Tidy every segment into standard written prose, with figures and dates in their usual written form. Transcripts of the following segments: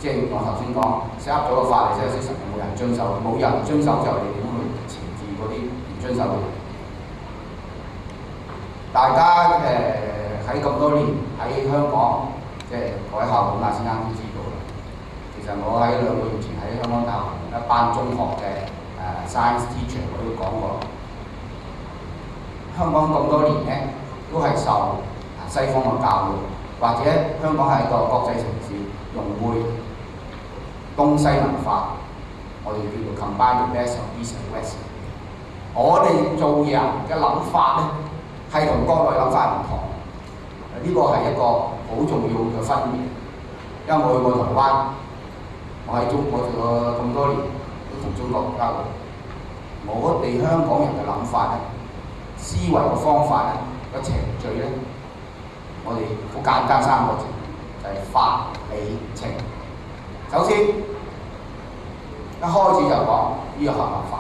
即係我頭先講 set up 咗個法例，即係實有冇人遵守，冇人遵守就你點去懲治嗰啲唔遵守嘅人？大家喺咁多年喺香港，即係各位校董先生都知道啦。其實我喺2個月前喺香港大學一班中學嘅science teacher 我都講過，香港咁多年咧都係受西方嘅教育，或者香港係一個國際城市，融匯東西文化，我哋叫做 combine the best of East and West。我哋做人嘅諗法咧係同國內諗法唔同，呢個係一個好重要嘅分別。因為我去過台灣，我喺中國做咗咁多年，都同中國交流。我哋香港人嘅諗法咧，思維嘅方法咧，個程序咧，我哋好簡單3個字，就係法理情。首先一開始就講呢個合唔合法，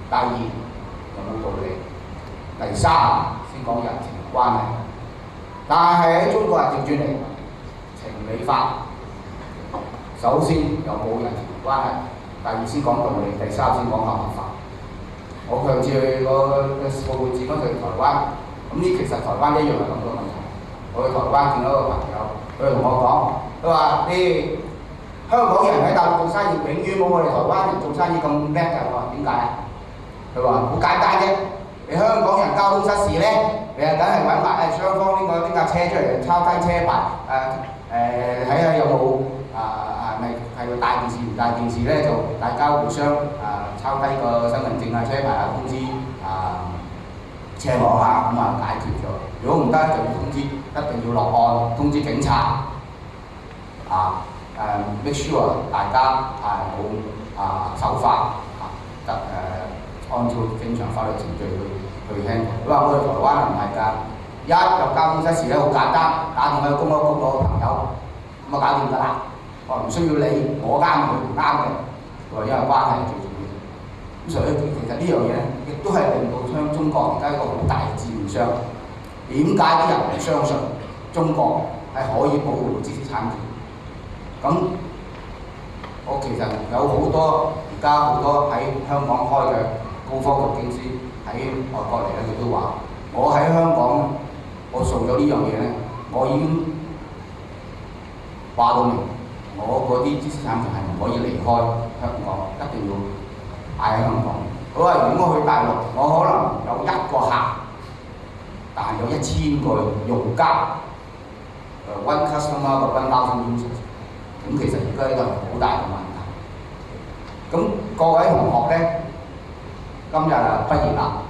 第二有冇道理，第三先講人情關係。但係喺中國係調轉嚟，情理法，首先有冇人情關係，第二先講道理，第三先講合唔合法。我上次去個報會展嗰陣去台灣，咁呢其實台灣一樣係咁多問題。我去台灣見到一個朋友，佢同我講，佢話你香港人喺大陸做生意，永遠冇我哋台灣人做生意咁叻㗎。我話點解啊？佢話好簡單啫，你香港人交通失事咧，你係梗係揾埋雙方呢架車出嚟抄低車牌，睇下有冇咪係大件事唔大件事咧，就大家互相抄低個身份證車牌通知車行咁解決咗。如果唔得就要通知，一定要落案通知警察make sure 大家冇守法按照正常法律程序去聽。佢話我哋台灣唔係㗎，一有交通失事咧好簡單，打電話去公安局個朋友咁搞掂㗎啦。我唔需要理我啱佢唔啱嘅，佢話因為關係最重要。咁所以其實呢樣嘢咧，亦都係令到中國而家一個好大嘅致命傷。點解啲人唔相信中國係可以保護到知識產權？咁我其實有好多而家好多喺香港開嘅高科技公司喺外國嚟咧，佢都話：我喺香港，我做咗呢樣嘢咧，我已經話到明，我嗰啲知識產權係唔可以離開香港，一定要擺喺香港。佢話：如果我去大陸，我可能有1個客，但係有1000個用家，one customer per 1,000 users。咁其實而家呢個係好大嘅問題。咁各位同學咧，今日畢業啦。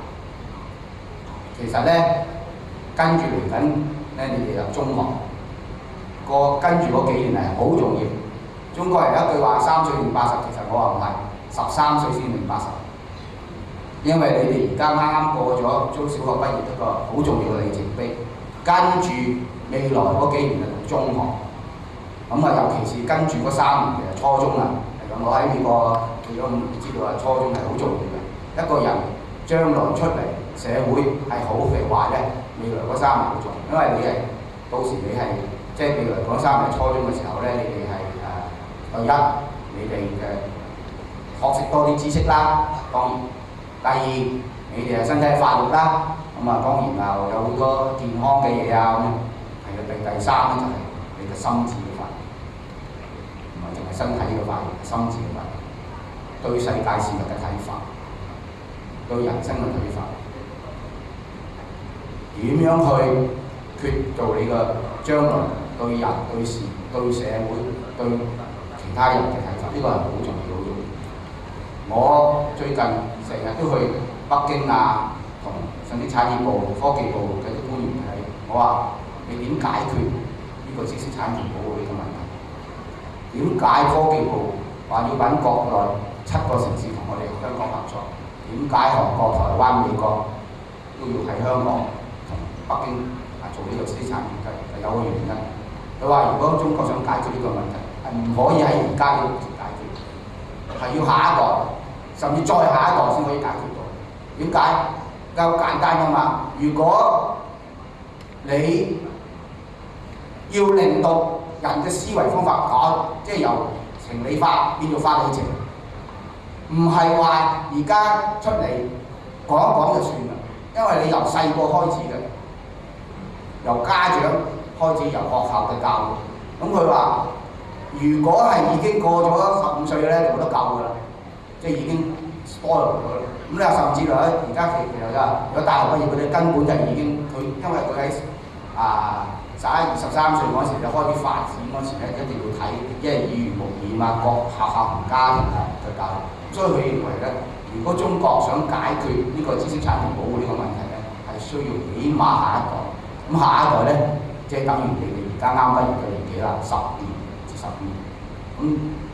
其實咧，跟住嚟緊咧，你哋入中學，跟住嗰幾年係好重要。中國人有一句話：3歲定80，其實我話唔係，13歲先定80。因為你哋而家啱啱過咗中小學畢業一個好重要嘅里程碑，跟住未來嗰幾年係讀中學。咁尤其是跟住嗰3年嘅初中啦。我喺美國做咗5年，知道初中係好重要嘅。一個人將來出嚟社會係好嘅話咧，未來嗰3年好重要，因為你係到時你係即係未來嗰3年初中嘅時候咧，你哋係第一，你哋嘅學識多啲知識啦，當然；第二，你哋係身體發育啦，咁當然有好多健康嘅嘢咁樣。第三咧就係你嘅心智嘅發育。淨係身體嘅發育，心智嘅發育，對世界事物嘅睇法，對人生嘅睇法，點樣去決造你嘅將來對人、對事、對社會、對其他人嘅睇法，呢個係好重要、好重要。我最近成日都去北京同甚至產業部、科技部嘅啲官員睇，我話你點解決呢個知識產權保護呢個問題？點解科技部話要揾國內7個城市同我哋香港合作？點解韓國、台灣、美國都要喺香港同北京做呢個知識產權？係有個原因。佢話：如果中國想解決呢個問題，係唔可以喺而家呢個時解決，係要下一代，甚至再下一代先可以解決到。點解？好簡單㗎嘛！如果你要令到人嘅思維方法即係由情理法變做法理情，唔係話而家出嚟講一講就算啦，因為你由細個開始嘅，由家長開始，由學校嘅教育。咁佢話：如果係已經過咗15歲咧，就冇得救㗎啦，即係已經 spoil 咗啦。咁你話甚至乎而家其實有大學畢業嗰啲根本就已經因為佢喺11、23歲嗰時就開始發展嗰時咧，一定要睇，因為耳濡目染啊，各學校同家庭嘅教育。所以佢認為咧，如果中國想解決呢個知識產權保護呢個問題咧，係需要起碼下一代。咁下一代咧，即係等於你哋而家啱畢業嘅年紀啦，10年至12年。咁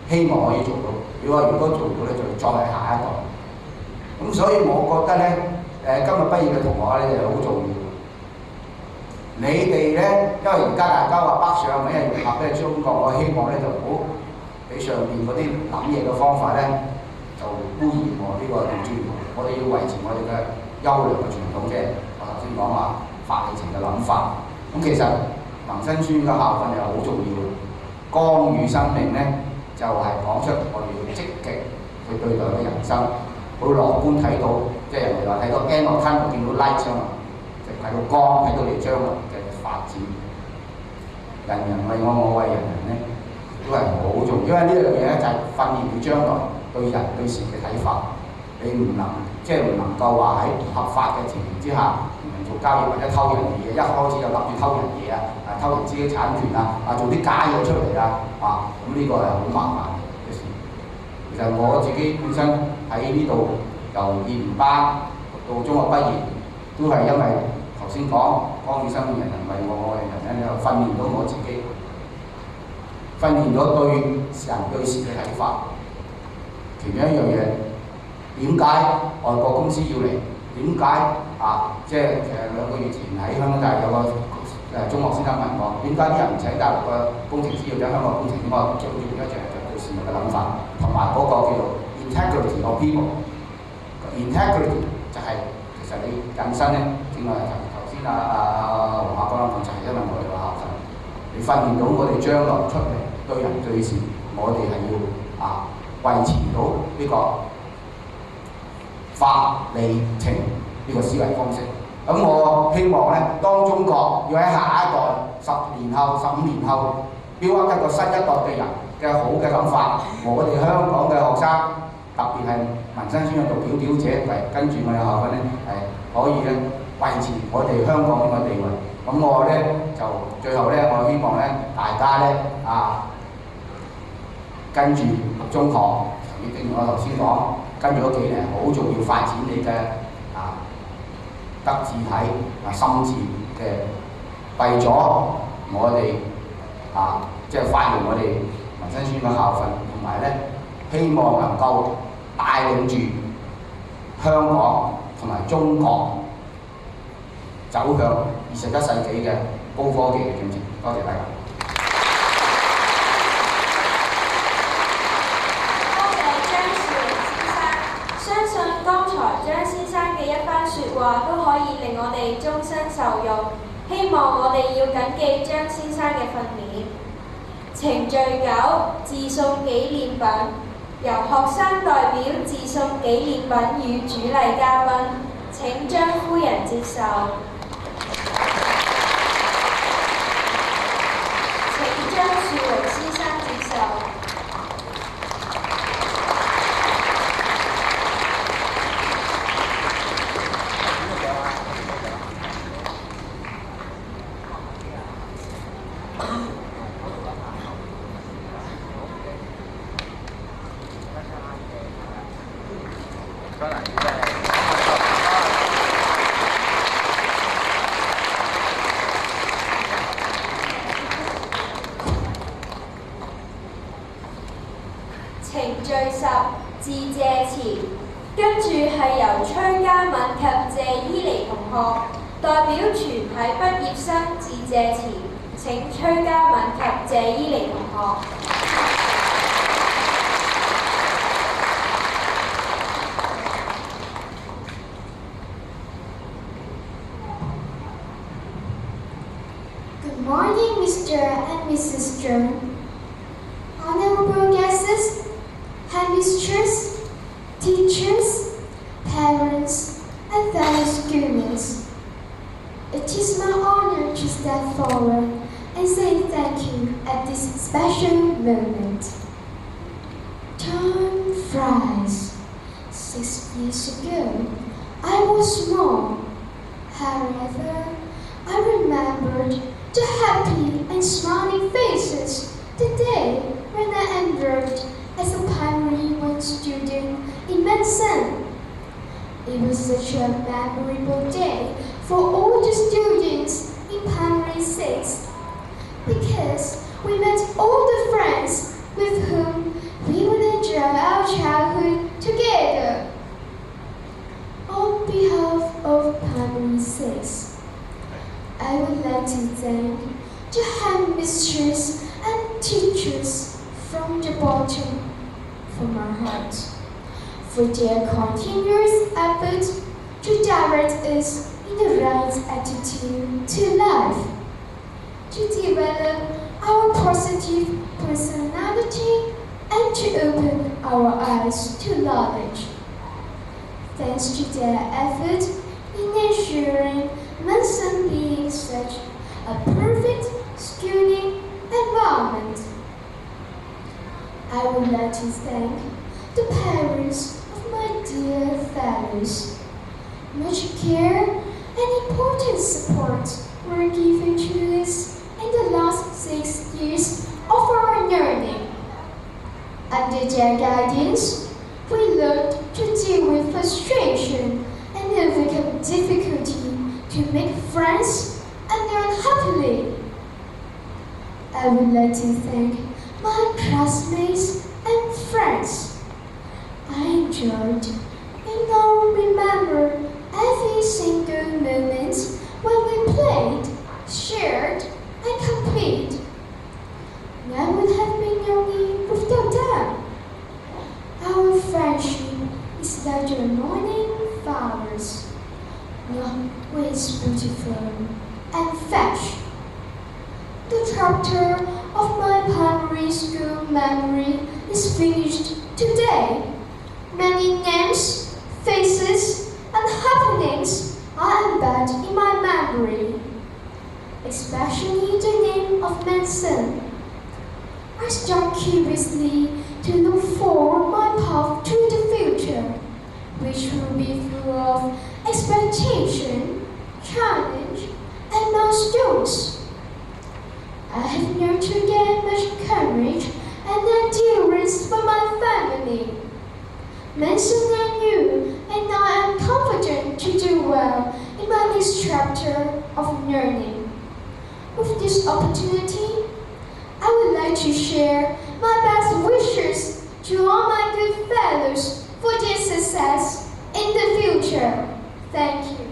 希望可以做到。如果做到咧，就再係下一代。咁所以我覺得咧，今日畢業嘅同學咧就好重要。你哋咧，因為而家大家話北上，因為融合咧中國，我希望咧就唔好俾上邊嗰啲諗嘢嘅方法咧，就污染我呢個專業。我哋要維持我哋嘅優良嘅傳統，即係我頭先講話法理情嘅諗法。咁其實民生村嘅校訓又好重要嘅，光與生命咧就係講出我哋要積極去對待嘅人生，好樂觀睇到，即係人哋話睇到 end of tunnel 見到 light 啊嘛，就睇到光，睇到你將來嘅發展。人人為我，我為人人咧，都係好重要，因為呢樣嘢咧就係訓練你將來對人對事嘅睇法。你唔能夠話喺唔合法嘅情形之下唔能做交易或者偷人嘢，一開始就諗住偷人嘢偷人知識產權做啲假嘢出嚟咁呢個係好麻煩嘅事。其實我自己本身喺呢度由2年班到中學畢業，都係因為頭先講光與生命，人人為我，我為人人咧，就訓練到我自己，訓練咗對人對事嘅睇法。其中一樣嘢。點解外國公司要嚟？點解即係2個月前喺香港大有個中學先生問我，點解啲人唔請大陸嘅工程師，要請香港工程師？我最重要一樣就係對事物嘅諗法，同埋嗰個叫做 integrity of people。integrity 就係、其實你引申咧，正話頭先黃亞光講就係因為我哋個校訓，你訓練到我哋將來出嚟對人對事，我哋係要維持到呢個法理情呢個思維方式。咁我希望咧，當中國要喺下一代10年後、15年後標一個新一代嘅人嘅好嘅諗法，我哋香港嘅學生，特別係民生村嘅讀表表者，跟住我哋校訓咧可以咧維持我哋香港呢個地位。咁我咧就最後咧，我希望咧大家咧跟住中學，正如我頭先講。跟住嗰幾年好重要發展你嘅德智體心智嘅，為咗我哋即係發揚我哋民生村嘅校訓，同埋咧希望能夠帶領住香港同埋中國走向21世紀嘅高科技嘅進程。多謝大家。張先生嘅一番説話都可以令我哋終身受用，希望我哋要謹記張先生嘅訓勉。程序9：致送紀念品，由學生代表致送紀念品與主禮嘉賓，請張夫人接受。請張樹榮先生接受。程序10：致謝詞，跟住係由崔嘉敏及謝依妮同學代表全體畢業生致謝詞。請崔嘉敏及謝依妮同學。Good morning, Mr. and Mrs. Stern. Honorable guests, headmistress, teachers, parents, and fellow students. It is my honor to step forward and say thank you at this special moment. Time flies. 6 years ago, I was small. However, I remembered the happy and smiling faces the day when I enrolled as a primary 1 student in medicine. It was such a memorable day for all the students in primary 6 because we met all the friends with whom we would enjoy our childhood together. On behalf of primary 6, I would like to thank the headmistress and teachers from the bottom of my heart for their continuous effort to direct us in the right attitude to life, to develop our positive personality, and to open our eyes to knowledge. Thanks to their effort in ensuring medicine being such a perfect schooling environment. I would like to thank the parents of my dear fellows. Much care and important support were given to us in the last 6 years of our learning. Under their guidance, we learned to deal with frustration and overcome difficulty to make friends and learn happily. I would like to thank my classmates and friends. I enjoyed and now remember every single moment when we played, shared, and competed. Where would have been young without them? Our friendship is like the morning flowers, always beautiful and fresh. The chapter of my primary school memory is finished today. Many names, faces, and happenings are embedded in my memory, especially the name of medicine. I start curiously to look forward my path to the future, which will be full of expectation, challenge, and milestones. I have learned to gain much courage and endurance from my family. Medicine I knew, and now I am confident to do well in my next chapter of learning. With this opportunity, I would like to share my best wishes to all my good fellows for their success in the future. Thank you.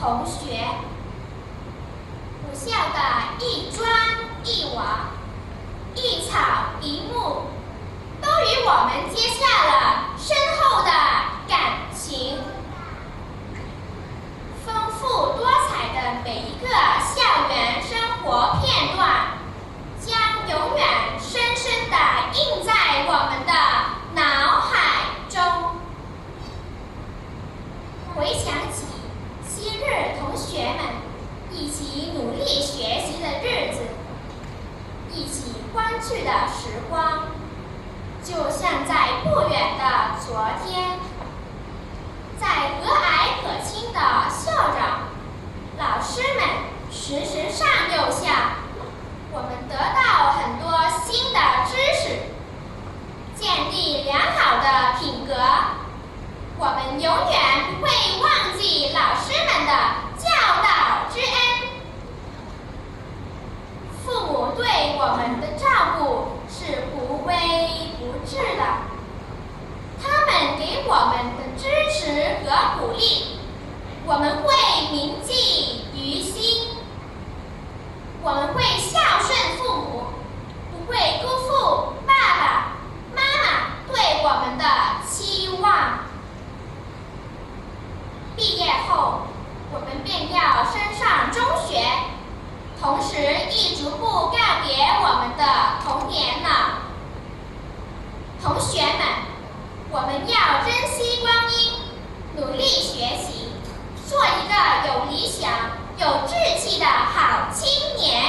同学，母校的一砖一瓦、一草一木，都与我们结下了深厚的感情。丰富多彩的每一个校园生活片段，将永远深深地印在我们的脑海中。回想起昔日同学们一起努力学习的日子，一起欢聚的时光，就像在不远的昨天，在和蔼可亲的校长、老师们时时上幼下，我们得到很多新的知识，建立良好的品格。我们永远不会忘记老师们的教导之恩。父母对我们的照顾是不微不至的，他们给我们的支持和鼓励，我们会铭记于心。我们会孝顺父母，不会辜负爸爸妈妈对我们的期望。毕业后，我们便要升上中学，同时亦逐步告别我们的童年了。同学们，我们要珍惜光阴，努力学习，做一个有理想、有志气的好青年。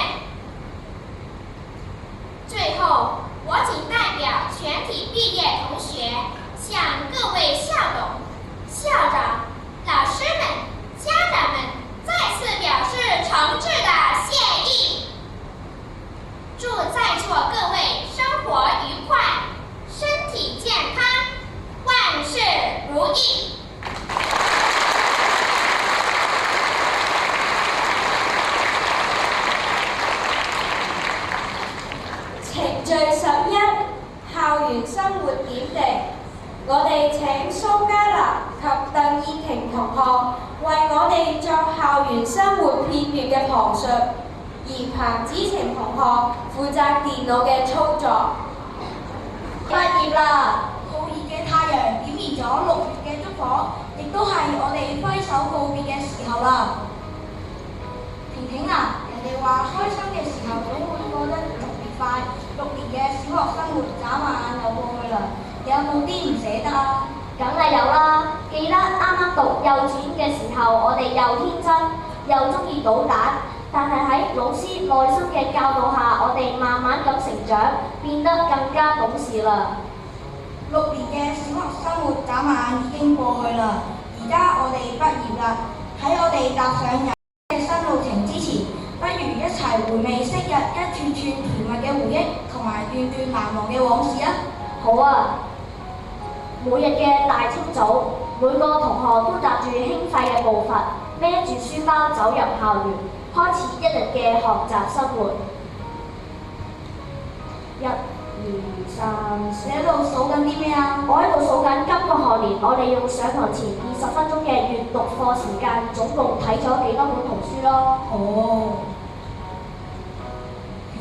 最后，我谨代表全体毕业同学，向各位校董、校长、老师们、家长们再次表示诚挚的谢意。祝在座各位生活愉快，身体健康，万事如意。程序11校園生活點滴，我哋請蘇嘉娜及鄧燕婷同學為我哋作校園生活片段嘅旁述，而彭子晴同學負責電腦嘅操作。畢業啦！酷熱嘅太陽點燃咗6月嘅燭火，亦都係我哋揮手告別嘅時候啦。婷婷啊，人哋話開心嘅時候總會過得特別快，6年嘅小學生活眨下眼就過去啦。有冇啲唔捨得啊？梗係有啦！記得啱啱讀幼稚園嘅時候，我哋又天真又中意搗蛋，但係喺老師耐心嘅教導下，我哋慢慢咁成長，變得更加懂事啦。6年嘅小學生活眨下眼已經過去啦，而家我哋畢業啦。喺我哋踏上人生嘅新路程之前，不如一齊回味昔日一串串甜蜜嘅回憶同埋段段難忘嘅往事啊！好啊！每日嘅大清早，每個同學都踏住輕快嘅步伐，孭住書包走入校園，開始一日嘅學習生活。1、2、3、4。你喺度數緊啲咩啊？我喺度數緊今個學年我哋用上堂前20分鐘嘅閱讀課時間，總共睇咗幾多本童書咯。哦。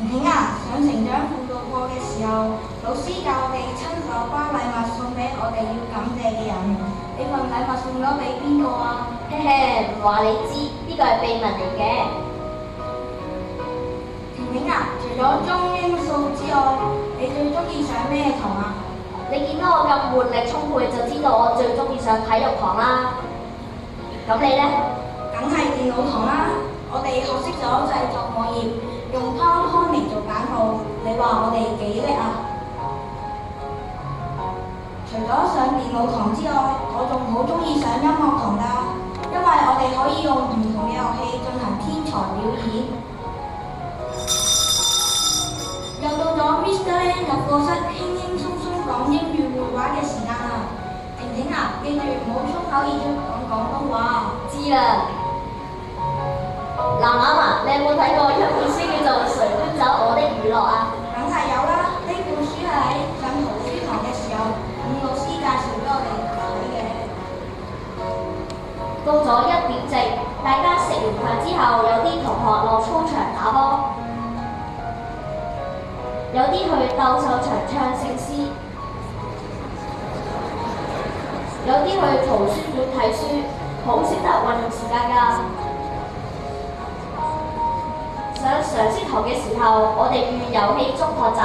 婷婷啊，上成長輔導課嘅時候，老師教我哋親手包禮物送俾我哋要感謝嘅人。你份禮物送咗俾邊個啊？嘿嘿，唔話你知，呢個係秘密嚟嘅。婷婷啊，除咗中英數之外，你最中意上咩堂啊？你見到我咁活力充沛，就知道我最中意上體育堂啦。咁你呢？梗係電腦堂啦！我哋學識咗製作網頁，用 PowerPoint 嚟做簡報，你話我哋幾叻啊？除咗上電腦堂之外，我仲好中意上音樂堂㗎，因為我哋可以用唔同嘅樂器進行天才表演。又到咗 Mr. Lam 入課室輕輕鬆鬆講英語會話嘅時間啦！婷婷啊，記住唔好粗口，要講廣東話。知啦。藍藍啊，你有冇睇過一本書叫做《誰搬走我的娛樂》啊？梗係有啦，呢本書係喺上圖書堂嘅時候，老師介紹俾我哋睇嘅。到咗1點正，大家後，有啲同學落操場打波，有啲去鬥獸場唱聖詩，有啲去圖書館睇書，好識得運用時間㗎。上常識堂嘅時候，我哋於遊戲中學習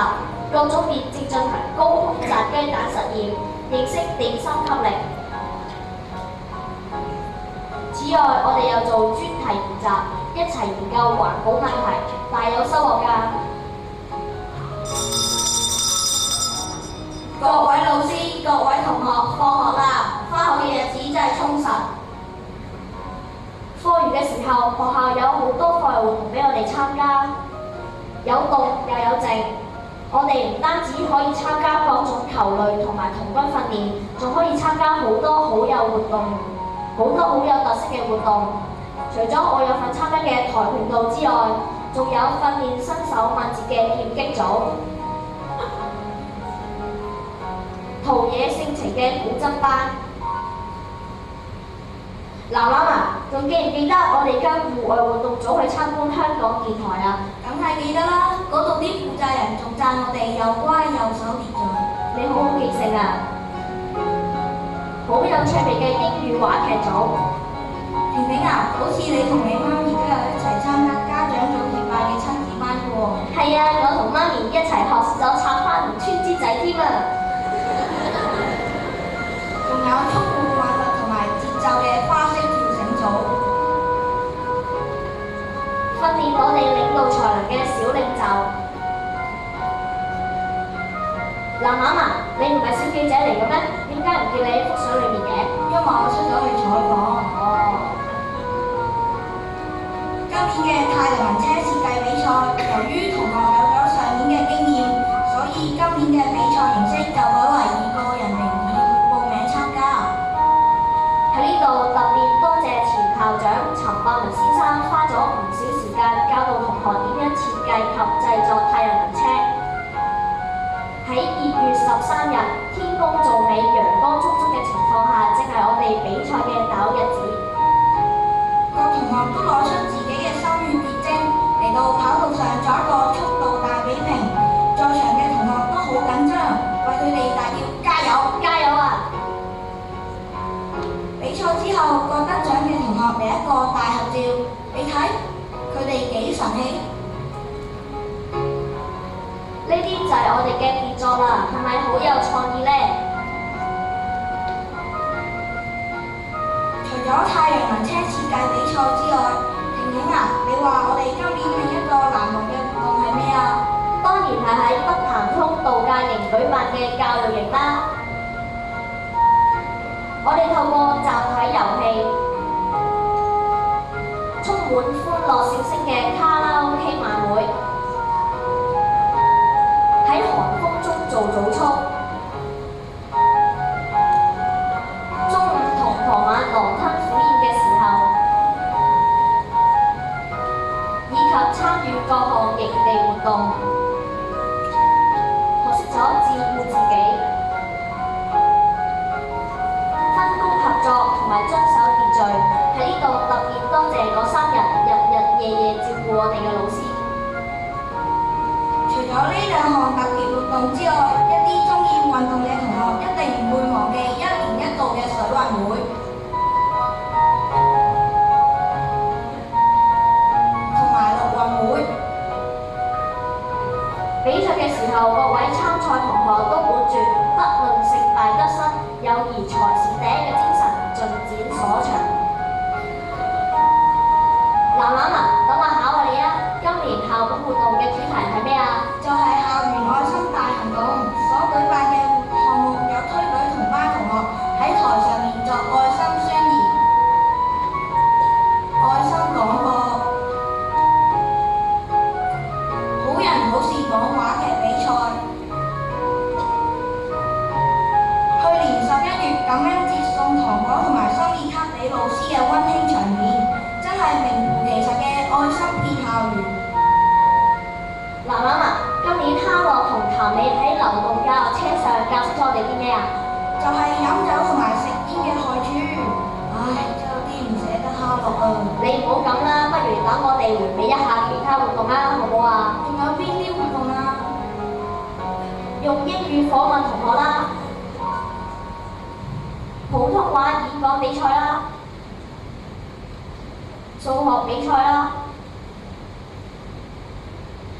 各種面積進行高空炸雞蛋實驗，認識地心吸力。此外，我哋又做專題研習，一齊研究環保問題，大有收穫㗎。各位老師、各位同學，放學啦！返學嘅日子真係充實。課餘嘅時候，學校有好多課外活動俾我哋參加，有動又有靜。我哋唔單止可以參加各種球類同埋童軍訓練，仲可以參加好多好有特色嘅活動。除咗我有份參加嘅跆拳道之外，仲有訓練新手敏捷嘅劍擊組、陶冶性情嘅古箏班。楠楠啊，仲記唔記得我哋跟戶外活動組去參觀香港電台啊？梗係記得啦，嗰度啲負責人仲讚我哋又乖又守秩序。你好好記性啊！好有趣味嘅英語話劇組。婷婷啊，好似你同你媽咪都有一齊參加家長組結拜嘅親子班嘅喎。係啊，我同媽咪一齊學咗插花同穿枝仔添啊！仲有速度韻律同埋節奏嘅花式跳繩組，訓練我哋領導才能嘅小領袖。楠楠啊，你唔係小記者嚟嘅咩？點解唔見你喺幅相裏面嘅？因為我出咗去採訪。今年嘅太陽能車設計比賽，由於同學有咗上年嘅經驗，所以今年嘅比賽形式就改為以個人名義報名參加。喺呢度特別多謝前校長陳百倫先生花咗唔少時間教導同學點樣設計及製作太陽能車。喺2月13日，天公造美、陽光充足嘅情況下，正係我哋比賽嘅第一日子。各同學都攞出自己嘅心血結晶嚟到跑道上作一個速度大比拼，在場嘅同學都好緊張，為佢哋大叫加油！加油啊！比賽之後，獲得獎嘅同學嚟一個大合照，你睇佢哋幾神氣。呢啲就係我哋嘅傑作啦，係咪好有創意呢？除咗太陽能車設計比賽之外，婷婷啊，你話我哋今年另一個難忘嘅活動係咩啊？當然係喺北潭涌度假營舉辦嘅教育營啦。我哋透過集體遊戲，充滿歡樂笑聲嘅卡拉 OK 晚會，喺寒風中做早操，中午同傍晚狼吞虎咽嘅時候，以及參與各項營地活動，學識咗照顧自己、分工合作同埋遵守秩序。喺呢度特別多謝嗰3日日日夜夜照顧我哋嘅老師。除咗呢2項特別活動之外，一啲鍾意運動嘅同學一定唔會忘記1年1度嘅水運會同埋陸運會。比賽嘅時候，各位參賽同學都本住不論勝敗得失，友誼才是第一嘅精神，盡展所長。楠楠啊，等我考下你啊！今年校本活動嘅主題係咩啊？就係校園愛心大行動所舉辦嘅項目，有推舉同班同學喺台上面作愛心宣言、愛心廣播、好人好事講話劇比賽。去年11月感恩節送糖果同埋心意卡俾老師嘅溫馨場面，真係名副其實嘅愛心遍校園。楠楠啊，今年哈樂同譚美喺流動教學車上教識咗我哋啲咩啊？就係飲酒同埋食煙嘅害處。唉，真有啲唔捨得哈樂啊！你唔好咁啦，不如打等我哋回味一下其他活動啦，好唔好啊？仲有邊啲活動啊？用英語訪問同學啦，普通話演講比賽啦，數學比賽啦，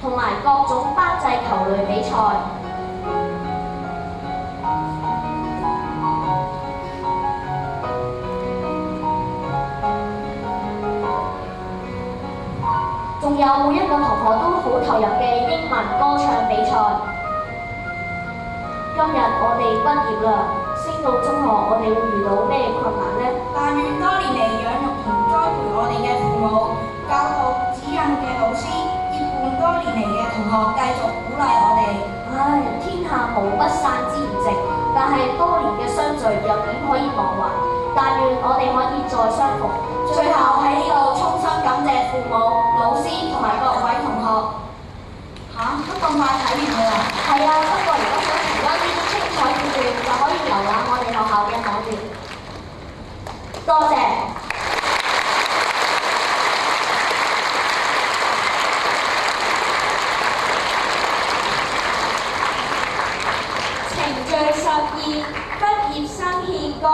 同埋各種班際球類比賽。仲有每一個同學都好投入嘅英文歌唱比賽。今日我哋畢業啦，升到中學，我哋會遇到咩困難呢？但願多年嚟養育同栽培我哋嘅父母、教學指引嘅老師，結伴多年嚟嘅同學，繼續鼓勵我哋。唉，天下無不散之筵席，但係多年嘅相聚又點可以忘懷？但願我哋可以再相逢。最後喺呢度衷心感謝父母、老師同埋各位同學。乜咁快睇完㗎啦？係啊，不過如果想重溫呢啲精彩片段，就可以瀏覽我哋學校嘅網頁。多謝。程序12，畢業生獻歌。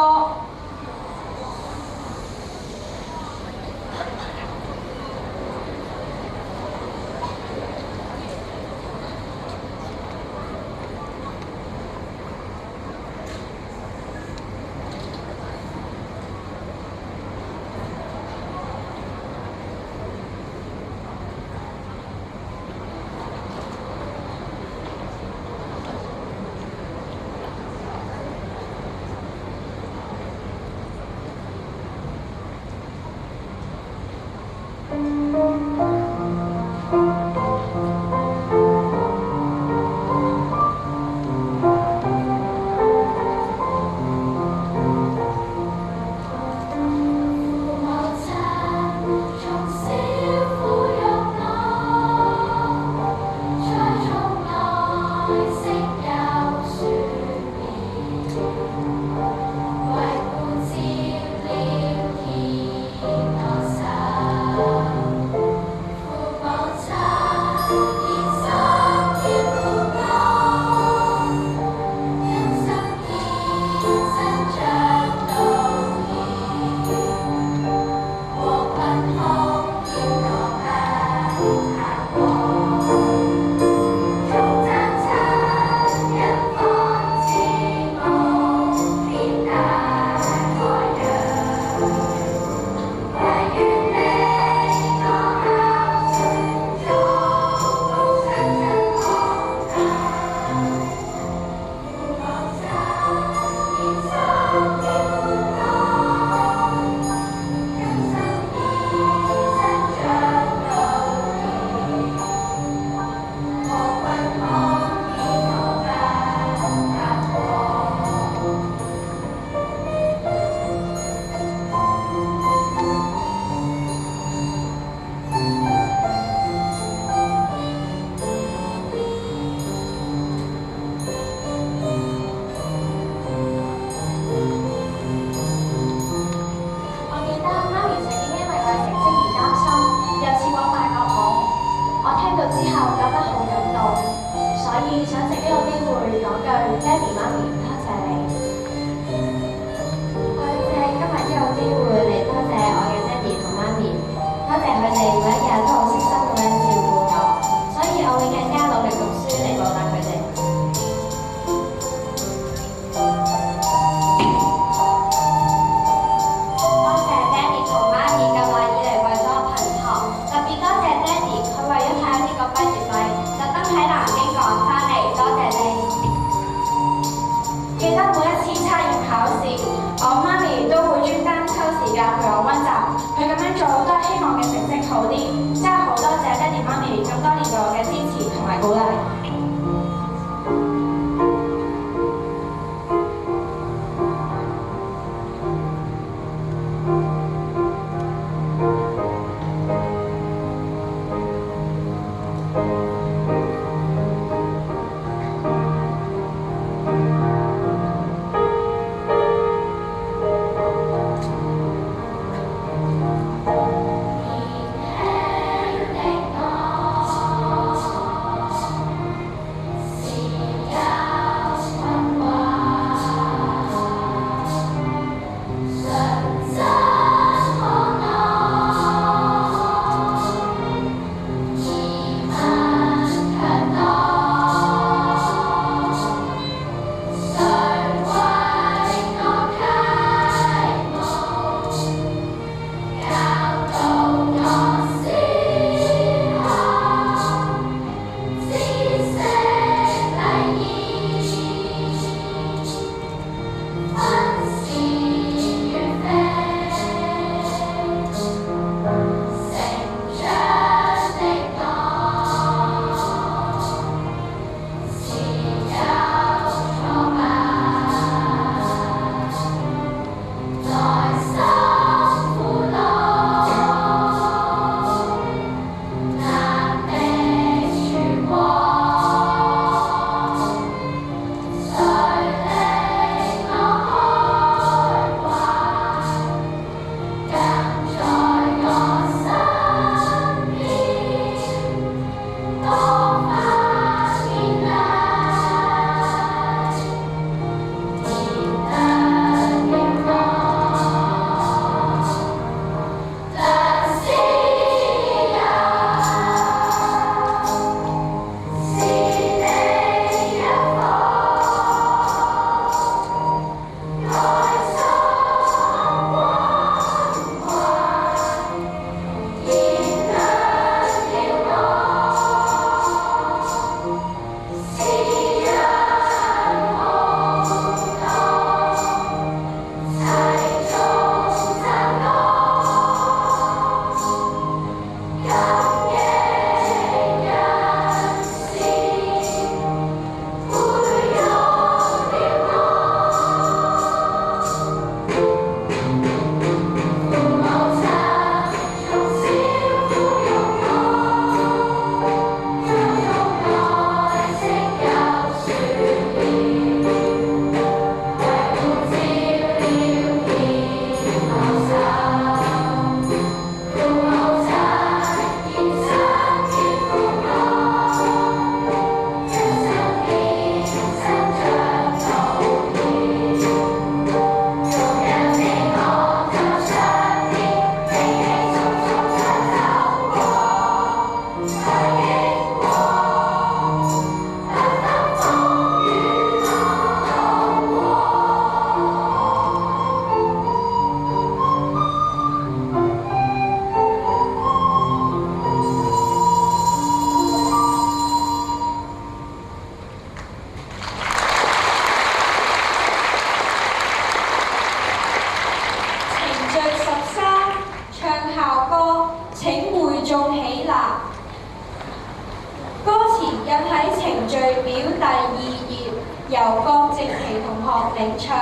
由郭靖琪同學領唱。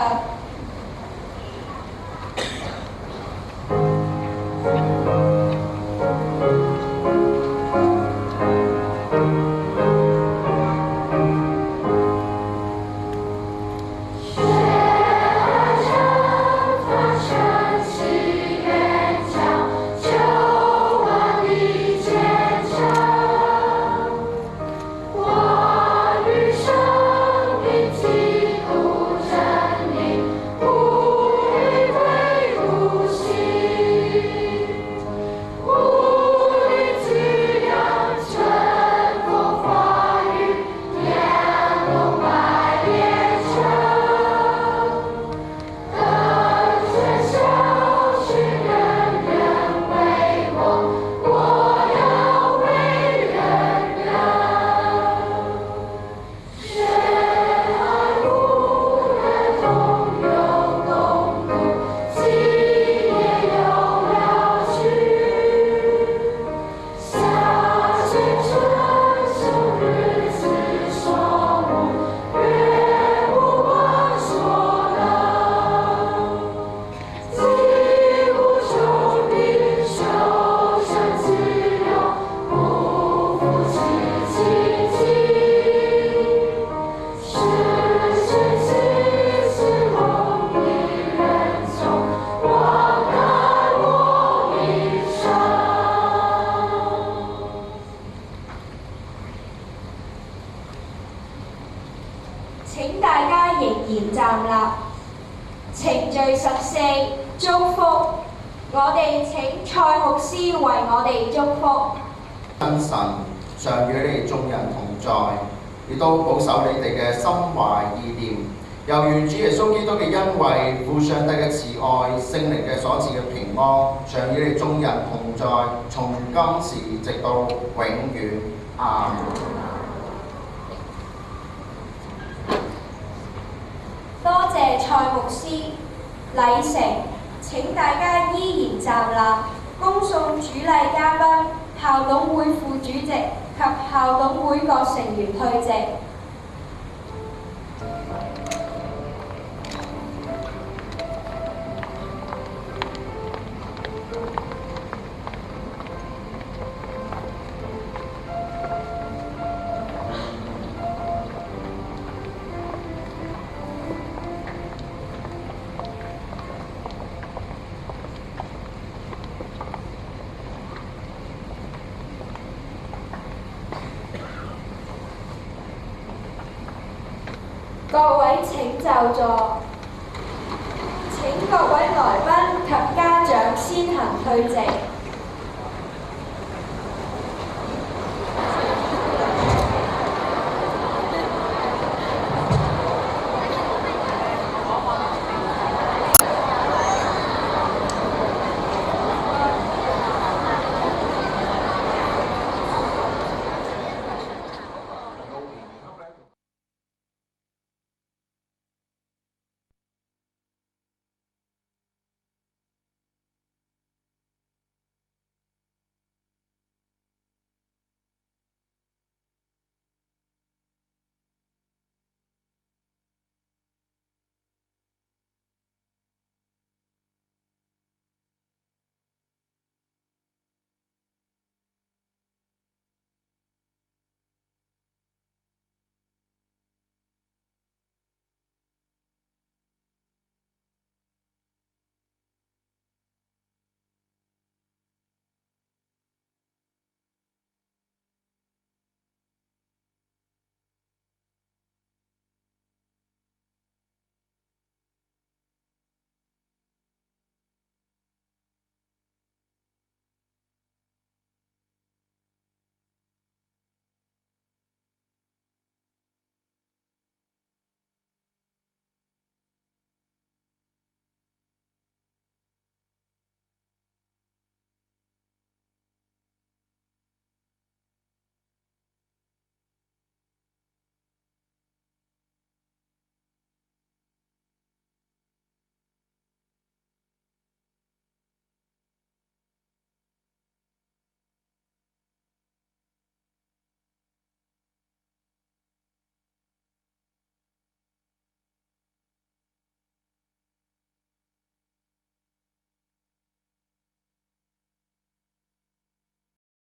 請大家仍然站立。程序14，祝福。我哋請蔡牧師為我哋祝福。真神常與你哋眾人同在，亦都保守你哋嘅心懷意念。又願主耶穌基督嘅恩惠、父上帝嘅慈愛、聖靈嘅所賜嘅平安，常與你哋眾人同在，從今時直到永遠。阿門。多謝蔡牧師。禮成，請大家依然站立，恭送主禮嘉賓、校董會副主席及校董會各成員退席。各位請就座，請各位來賓及家長先行退席。